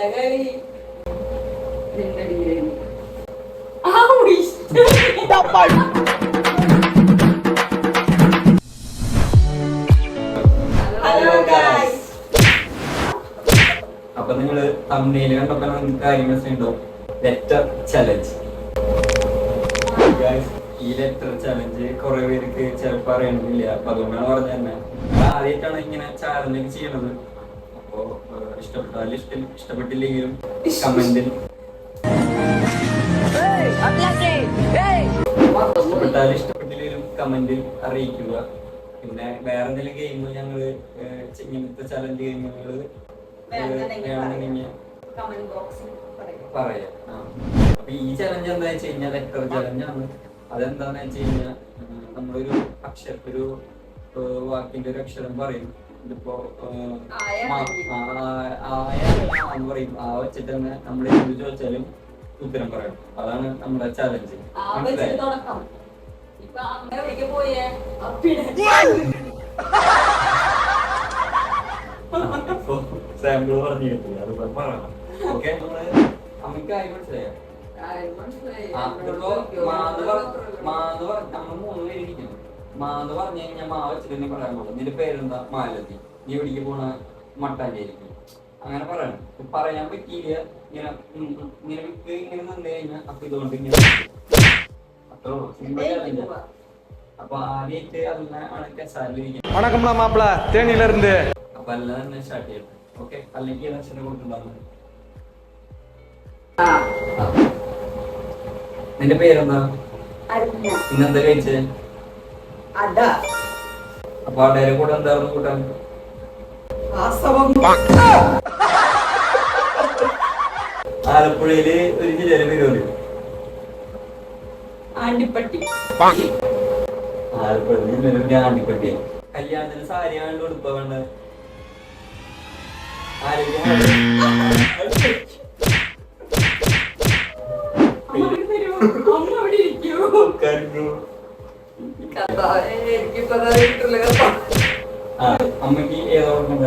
അപ്പൊ നിങ്ങള് തമ്മില് കണ്ടപ്പോ കാര്യങ്ങൾ ചെയ്യണ്ടോ ലെറ്റർ ചലഞ്ച്. ഈ ലെറ്റർ ചലഞ്ച് കുറെ പേർക്ക് ചിലപ്പോ അറിയണമെന്നില്ല. അപ്പൊ അതുകൊണ്ടാണ് പറഞ്ഞ തന്നെ ആദ്യമായിട്ടാണ് ഇങ്ങനെ ചാലഞ്ച് ചെയ്യണത്. അപ്പൊ ഇഷ്ടപ്പെട്ടാലും ഇഷ്ടപ്പെട്ടില്ലെങ്കിലും കമന്റിൽ ഇഷ്ടപ്പെട്ടില്ലെങ്കിലും കമന്റിൽ അറിയിക്കുക. പിന്നെ വേറെ എന്തെങ്കിലും ഗെയിം ഞങ്ങള് ഇങ്ങനത്തെ ചലഞ്ച് ഗെയിമുകള് പറയാം. അപ്പൊ ഈ ചലഞ്ച് എന്താ വെച്ച് കഴിഞ്ഞാൽ ലെറ്റർ ചലഞ്ചാണ്. അതെന്താന്ന് വെച്ച് കഴിഞ്ഞാൽ നമ്മളൊരു ഒരു വാക്കിന്റെ ഒരു അക്ഷരം പറയും. ഇതിപ്പോ പറയും. ആ വെച്ചിട്ട് തന്നെ നമ്മൾ എന്ത് ചോദിച്ചാലും ഉത്തരം പറയണം. അതാണ് നമ്മുടെ ചലഞ്ച്. സാമ്പിൾ പറഞ്ഞു കിട്ടില്ല, അത് പറയണം. ഓക്കെ, നമ്മള് അമ്മക്കായി മനസ്സിലായോ? നമ്മൾ 3 പേര് ഇരിക്കുന്നു. മാന്ന് പറഞ്ഞു കഴിഞ്ഞാൽ മാ വെച്ചിട്ട് നീ പറയാൻ പോകും. നിന്റെ പേരെന്താ? മാലതി. നീ എവിടേക്ക് പോണ? മട്ടാഞ്ചേരിക്ക്. അങ്ങനെ പറയണം. പറയാൻ പറ്റിയില്ല ഇങ്ങനെ ഇങ്ങനെ നിന്ന് കഴിഞ്ഞാൽ അപ്പൊ ഇതുകൊണ്ട് ഇങ്ങനെ അത്രേ ഉള്ളൂ. Simple challenge. അപ്പൊ ആദ്യമായിട്ട് അതിനാണ് കസാലിരിക്കുന്നത്. അപ്പൊ എല്ലാം തന്നെ സ്റ്റാർട്ട് ചെയ്യണം. ഓക്കെ, അല്ലെങ്കിൽ ലക്ഷണം കൊടുത്തിട്ടുണ്ടാവുന്നത്. നിന്റെ പേരെന്താ? ഇന്നെന്താ കഴിച്ചേ? അപ്പൊ അടയുടെ കൂടെ എന്തായിരുന്നു കൂട്ടാൻ? ആലപ്പുഴയില് ഒരു ജില്ലയിലെ പേര് പറയും. ആണ്ടിപ്പട്ടി. ആലപ്പുഴ ജില്ലയിലെ ആണ്ടിപ്പട്ടി. കല്യാണത്തിന് സാരി ആണ്ട് ഉടുപ്പ വേണ്ട? അമ്മക്ക് ഏതോർമ്മ?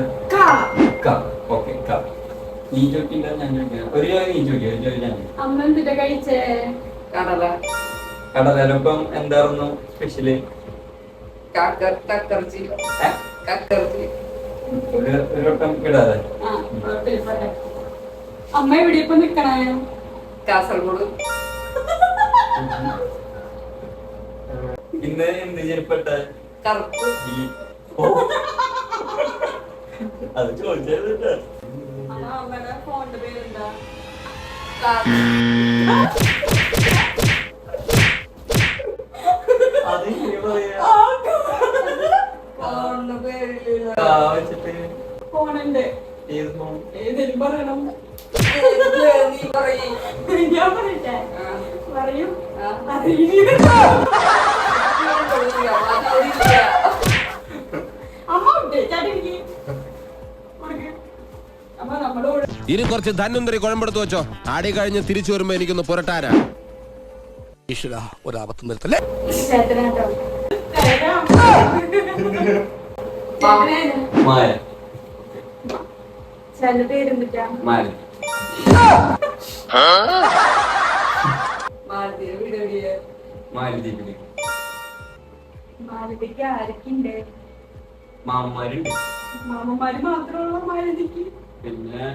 നീ ചോദിക്കില്ല, ഞാൻ ചോദിക്കാം. ഒരു ചോദ്യം നീ ചോദിക്കാം, ഒരു ചോദ്യം ഞാൻ. അമ്മ എന്തിട്ടാ കഴിച്ചേ? കടലപ്പം എന്തായിരുന്നു സ്പെഷ്യല്? ഒരു വട്ടം ഇടാതെ. അമ്മ എവിടെ ഇപ്പൊ നിക്കണേ? കാസർഗോഡ്. ഇന്ന് എന്ത് ചെരുപ്പെട്ട? കറുപ്പ്. അത് ചോദിച്ചത്. അമ്മയുടെ ഫോണിന്റെ പേരെന്താ? അത് ഫോണുണ്ട്. ഏതെങ്കിലും പറയണം. ഞാൻ പറയട്ടെ? പറയൂ. അമ്മ ഉണ്ട് ചാട്ടിക്ക് അമ്മ നമ്മളോട്. ഇനി കുറച്ച് ധന്വന്തരി കുഴമ്പെടുത്ത് വെച്ചോ. ആടി കഴിഞ്ഞ് തിരിച്ചു വരുമ്പോ എനിക്കൊന്ന് പുരട്ടാരാ. ഒരാപത്തും വരുത്തല്ലേ. പേരെന്തിട്ടാ? മാലതിക്ക് ആരൊക്കെയുണ്ട്? മാമന്മാരുണ്ട്. മാമന്മാര് മാത്രമുള്ള മാലതിക്ക്? പിന്നെ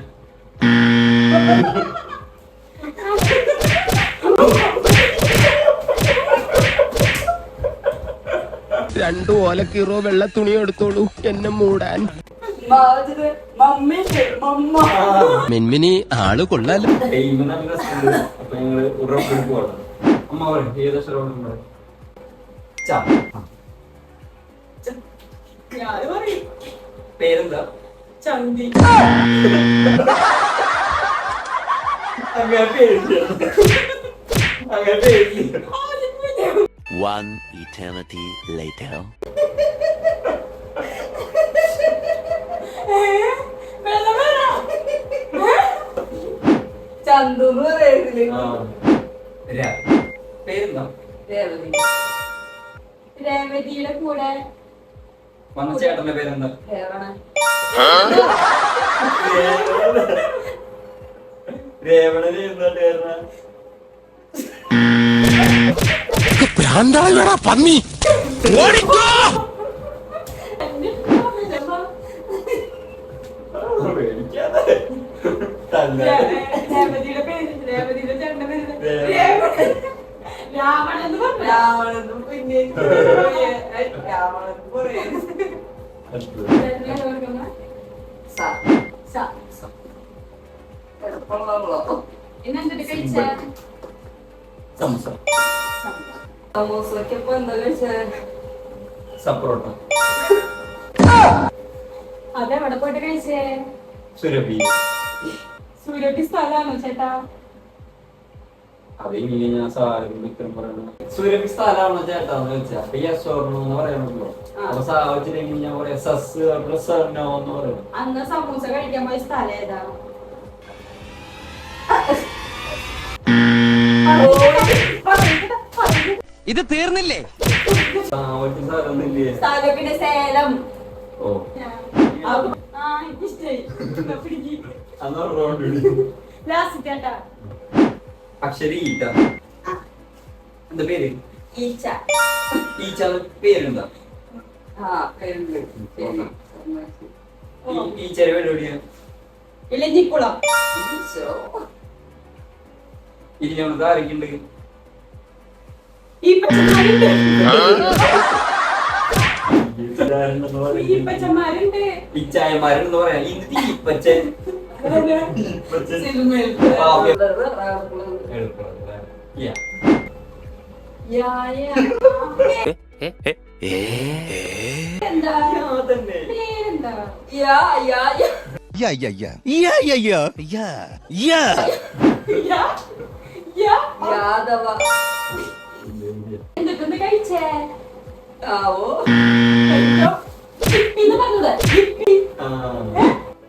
രണ്ടു ഓലക്കീറോ വെള്ള തുണി എടുത്തോളൂ എന്നെ മൂടാൻ. മിൻമിനി ആള് കൊള്ളാലോ. അപ്പൊ ഞങ്ങള് ഉറപ്പിൽ പോകണം. അമ്മ പറയും ഏതക്ഷരം? പേരെന്താ? ചന്തി. അങ്ങനെ പേര്. One eternity later. ചന്തു പേരെന്താ? രേവതിയുടെ കൂടെ വന്ന ചേട്ടന്റെ പേരെന്താ? രേവണൻ എഴുന്നേട്ടായിരുന്ന ഭ്രാന്താളാ പന്നി ഓടിക്കോ. പേടിക്കാതെ തന്നെ രേവതിയുടെ പേര് രേവതിയുടെ ചേട്ടന്റെ പേര് രാവണൻ പറഞ്ഞു രാവണനും പിന്നെ രാവണൻ പറയുന്നത് എളുപ്പമുള്ളതാണല്ലോ. ഇന്നെന്തിട്ട് കഴിച്ച സമൂസ സമൂസക്ക് ഇപ്പൊ എന്താ കഴിച്ചേ? സപ്രോട്ട അതെവിടെ പോയിട്ട് കഴിച്ചേ? സുരഭി സൂര്യട്ടി സ്ഥലമാണോ ചേട്ടാ? അതിങ്ങനെ ഞാൻ സാറും വിക്രം പറയണ സുരഭി സ്ഥലമാണോ ചേട്ടാന്ന് വെച്ചാ അപ്പൊ യെസ് ഓർണോന്ന് പറയണല്ലോ. അപ്പൊ സാഹചര്യം ഞാൻ പറയാം സസ് സർനോ എന്ന് പറയണം. അന്ന് സമൂസ കഴിക്കാൻ പോയ സ്ഥലം ഏതാ? ഇത് തീർന്നില്ലേ? സാഹചര്യം സ്ഥലമൊന്നുമില്ലേ? സ്ഥലം പിന്നെ സേലം. ഓ എനിക്കിഷ്ടായി. അന്ന് റോഡ് ലാസ്റ്റ് ചേട്ടാ അക്ഷരി ഈറ്റ എന്താ പേര്? ഈച്ച. ഈച്ച പേരെന്താ? ആ പേരുണ്ട്. ശരി. ഈച്ചയുടെ പരിപാടിയാ ഇലഞ്ഞിക്കുളം. ഈശോ. ഇനി ഞങ്ങൾക്ക് ആരൊക്കെയുണ്ട്? ഈ പച്ചമാരുണ്ട്. ഈ പച്ചമാരുണ്ട്. ഇച്ചായമാരെന്ന് പറയാ ഇത് തീപ്പച്ചൻ സിനിമയിൽ Yeah. യാ, യാ. എന്താ? പേരെന്താ? യാ യാ യാ. യാ, യാ. യാദവ. എന്നിട്ടെന്ത് കഴിച്ചേ? ആവോ. അയ്യോ. ഇപ്പിന്ന് പറഞ്ഞത്. ഇപ്പി.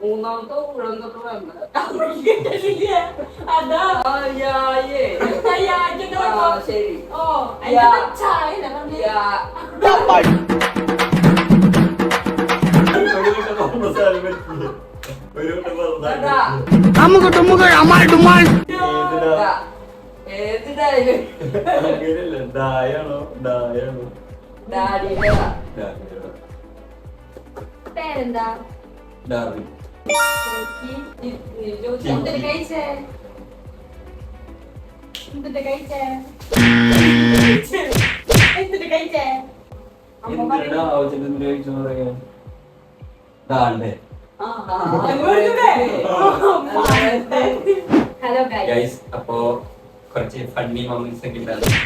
മൂന്നാമത്തെ ഉഴന്നൊക്കെ വേണ്ട. അതാ. ആ യാ യേ. ആ ശരി. ഓ, യാ. ചായ പറഞ്ഞേ. യാ. അതാ. ദാ. ഏതിടായാലും ഡായാണോ ഡാഡിയുടെ പേരെന്താ? ഡാർവിൻ എന്തിട്ട് കഴിച്ചേ? എന്തിട്ട് കഴിച്ചേ? എന്തിട്ട് കഴിച്ചേ? അമ്മ പറയും. എന്തിനാ ആവശ്യത്തിന് ചോദിച്ചെന്ന് പറയാ ഡാണ്ടേ ഹലോ ഗൈസ്. ഗൈസ് അപ്പോ കുറച്ച് ഫണ്ണി മൊമെന്റ്സ് ഒക്കെ ഉണ്ടായിരുന്നു.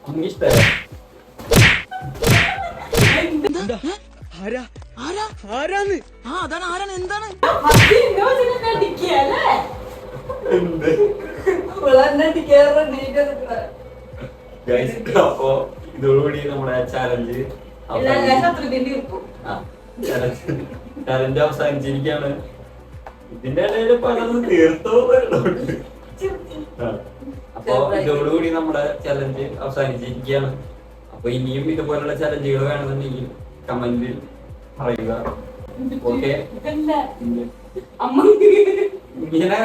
നമുക്ക് ഇഷ്ടമായി. ഗൈസ് അപ്പോ ഇതോടുകൂടി നമ്മുടെ ചാലഞ്ച് ചാലഞ്ച് അവസാനിച്ചിരിക്കുകയാണ്. ഇതിന്റെ ഇടയിൽ പലതും തീർത്തോ വരുന്നുണ്ട്. അപ്പൊ ഇതോടുകൂടി നമ്മുടെ ചലഞ്ച് അവസാനിച്ചിരിക്കുകയാണ്. അപ്പൊ ഇനിയും ഇതുപോലുള്ള ചലഞ്ചുകൾ വേണമെന്നുണ്ടെങ്കിൽ കമന്റിൽ പറയുക. ഓക്കെ അമ്മ ഇങ്ങനെ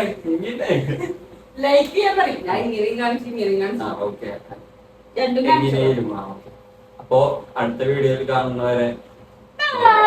ലൈക്ക് ചെയ്യാൻ പറയും. ഞാൻ ഇങ്ങനെയും കാണിച്ചു ഇങ്ങനെയും കാണിച്ചു. ഓക്കെ രണ്ടും കാണിച്ചോ? എങ്ങനെയും അപ്പോ അടുത്ത വീഡിയോയിൽ കാണുന്നവരെ Bye.